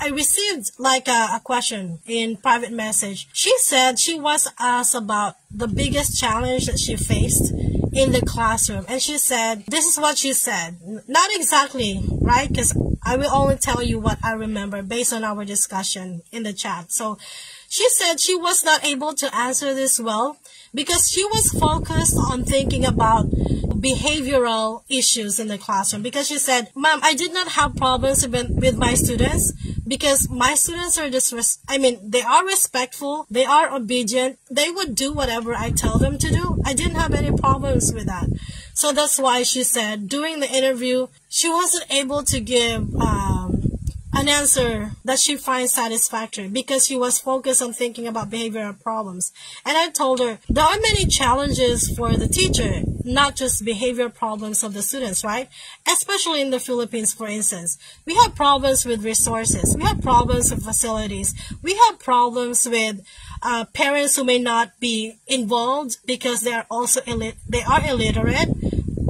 I received like a question in private message. She said she was asked about the biggest challenge that she faced in the classroom. And she said, this is what she said. Not exactly, right? Because I will only tell you what I remember based on our discussion in the chat. So she said she was not able to answer this well because she was focused on thinking about behavioral issues in the classroom. Because she said, Ma'am, I did not have problems with my students because my students are they are respectful, they are obedient, they would do whatever I tell them to do. I didn't have any problems with that. So that's why she said during the interview, she wasn't able to give an answer that she finds satisfactory because she was focused on thinking about behavioral problems. And I told her there are many challenges for the teacher, not just behavior problems of the students, right? Especially in the Philippines, for instance. We have problems with resources. We have problems with facilities. We have problems with parents who may not be involved because they are also illiterate,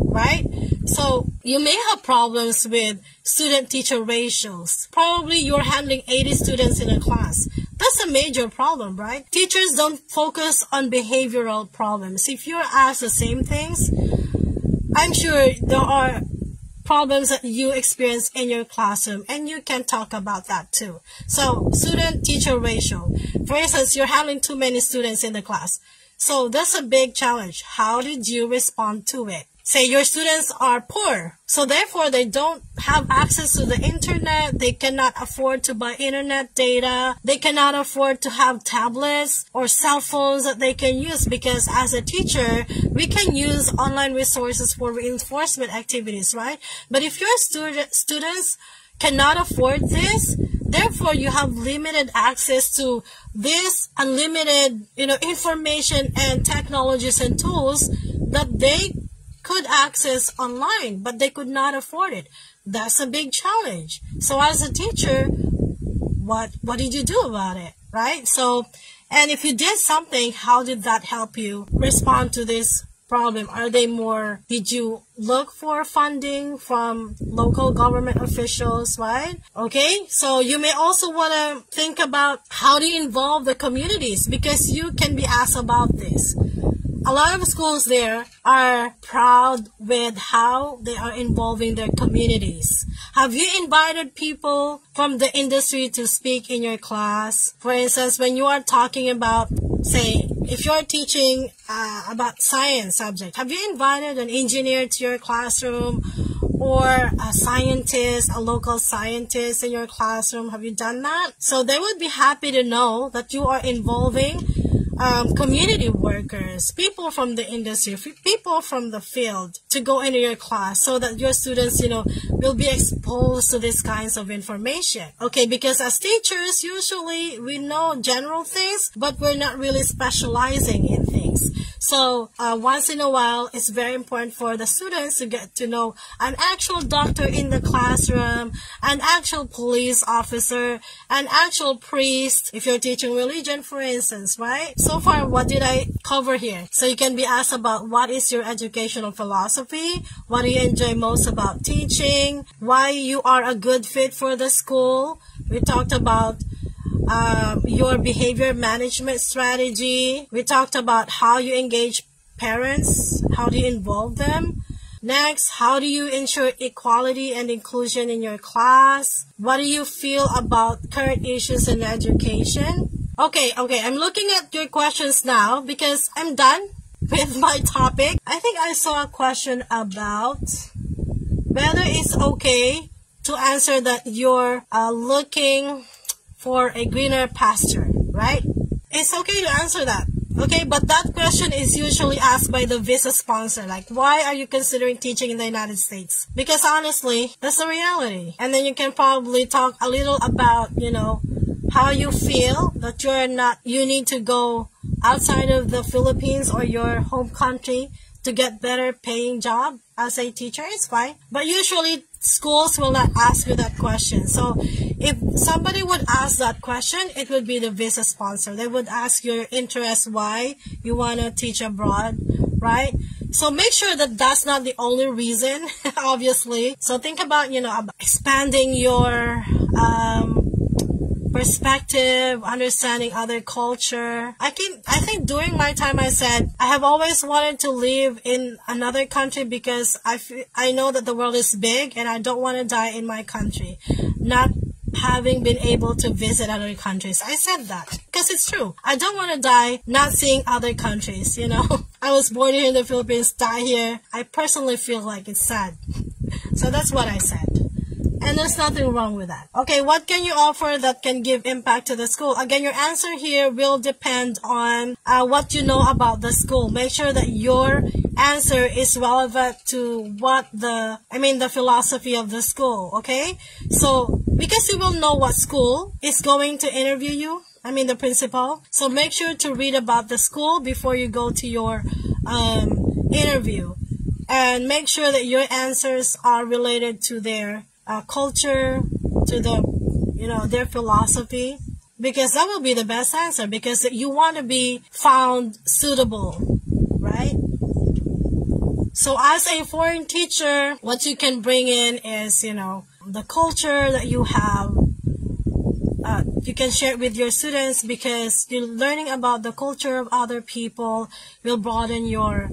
right? So you may have problems with student-teacher ratios. Probably you're handling 80 students in a class. That's a major problem, right? Teachers don't focus on behavioral problems. If you're asked the same things, I'm sure there are problems that you experience in your classroom, and you can talk about that too. So student-teacher ratio. For instance, you're handling too many students in the class. So that's a big challenge. How did you respond to it? Say your students are poor, so therefore they don't have access to the internet, they cannot afford to buy internet data, they cannot afford to have tablets or cell phones that they can use, because as a teacher, we can use online resources for reinforcement activities, right? But if your students cannot afford this, therefore you have limited access to this unlimited, information and technologies and tools that they could access online, but they could not afford it. That's a big challenge. So as a teacher, what did you do about it, right? So, and if you did something, how did that help you respond to this problem? Did you look for funding from local government officials, right? Okay, so you may also want to think about how do you involve the communities, because you can be asked about this. A lot of schools there are proud with how they are involving their communities. Have you invited people from the industry to speak in your class? For instance, when you are talking about, say, if you're teaching about science subject, have you invited an engineer to your classroom or a scientist, a local scientist in your classroom? Have you done that? So they would be happy to know that you are involving community workers, people from the industry, people from the field to go into your class so that your students, will be exposed to these kinds of information. Okay, because as teachers, usually we know general things, but we're not really specializing in things. So once in a while, it's very important for the students to get to know an actual doctor in the classroom, an actual police officer, an actual priest, if you're teaching religion, for instance, right? So far, what did I cover here? So you can be asked about what is your educational philosophy, what do you enjoy most about teaching, why you are a good fit for the school. We talked about your behavior management strategy. We talked about how you engage parents, how do you involve them. Next, how do you ensure equality and inclusion in your class? What do you feel about current issues in education? Okay, I'm looking at your questions now because I'm done with my topic. I think I saw a question about whether it's okay to answer that you're looking for a greener pasture, right? It's okay to answer that, okay? But that question is usually asked by the visa sponsor, like, why are you considering teaching in the United States? Because honestly, that's the reality. And then you can probably talk a little about, how you feel that you need to go outside of the Philippines or your home country to get better paying job as a teacher. It's fine. But usually schools will not ask you that question. So if somebody would ask that question, it would be the visa sponsor. They would ask your interest, why you want to teach abroad, right? So make sure that that's not the only reason, obviously. So think about, expanding your perspective, understanding other culture. I think during my time I said I have always wanted to live in another country because I know that the world is big and I don't want to die in my country, not having been able to visit other countries. I said that because it's true. I don't want to die not seeing other countries, you know. I was born here in the Philippines, die here. I personally feel like it's sad. So that's what I said. And there's nothing wrong with that. Okay, what can you offer that can give impact to the school? Again, your answer here will depend on what you know about the school. Make sure that your answer is relevant to what the philosophy of the school, okay? So, because you will know what school is going to interview you, the principal. So make sure to read about the school before you go to your interview. And make sure that your answers are related to their culture, to their philosophy, because that will be the best answer, because you want to be found suitable, right? So as a foreign teacher, what you can bring in is, the culture that you have. You can share it with your students, because you're learning about the culture of other people will broaden your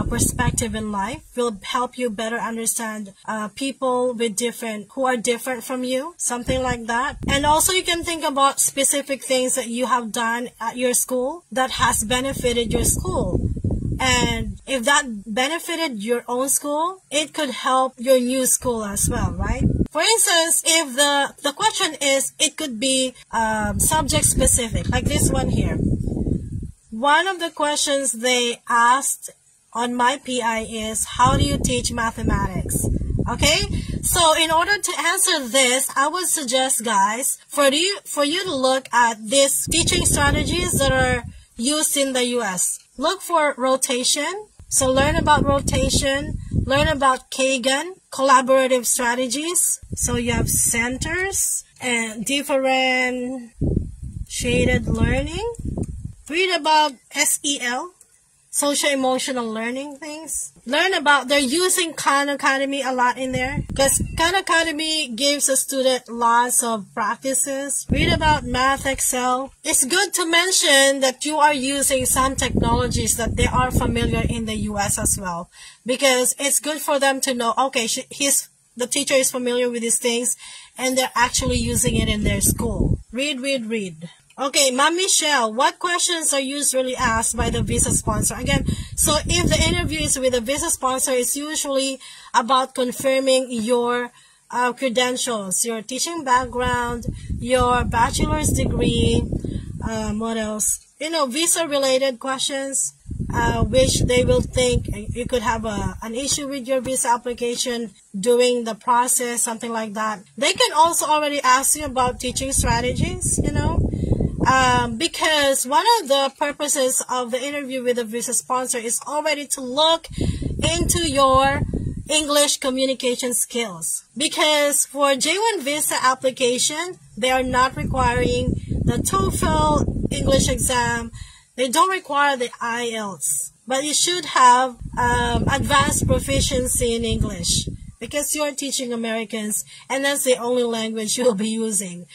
perspective in life, will help you better understand people who are different from you, something like that. And also you can think about specific things that you have done at your school that has benefited your school. And if that benefited your own school, it could help your new school as well, right? For instance, if the question is, it could be subject specific, like this one here. One of the questions they asked on my PI is, how do you teach mathematics? Okay, so in order to answer this, I would suggest, guys, for you to look at these teaching strategies that are used in the US. Look for rotation. So learn about rotation, learn about Kagan, collaborative strategies. So you have centers and differentiated learning. Read about SEL, social emotional learning things. Learn about, they're using Khan Academy a lot in there, because Khan Academy gives a student lots of practices. Read about Math Excel. It's good to mention that you are using some technologies that they are familiar in the US as well, because it's good for them to know, okay, the teacher is familiar with these things and they're actually using it in their school. Read. Okay, Ma'am Michelle, what questions are usually asked by the visa sponsor? Again, so if the interview is with a visa sponsor, it's usually about confirming your credentials, your teaching background, your bachelor's degree, what else? Visa-related questions, which they will think you could have an issue with your visa application during the process, something like that. They can also already ask you about teaching strategies, because one of the purposes of the interview with a visa sponsor is already to look into your English communication skills. Because for J1 visa application, they are not requiring the TOEFL English exam. They don't require the IELTS. But you should have advanced proficiency in English, because you're teaching Americans and that's the only language you'll be using.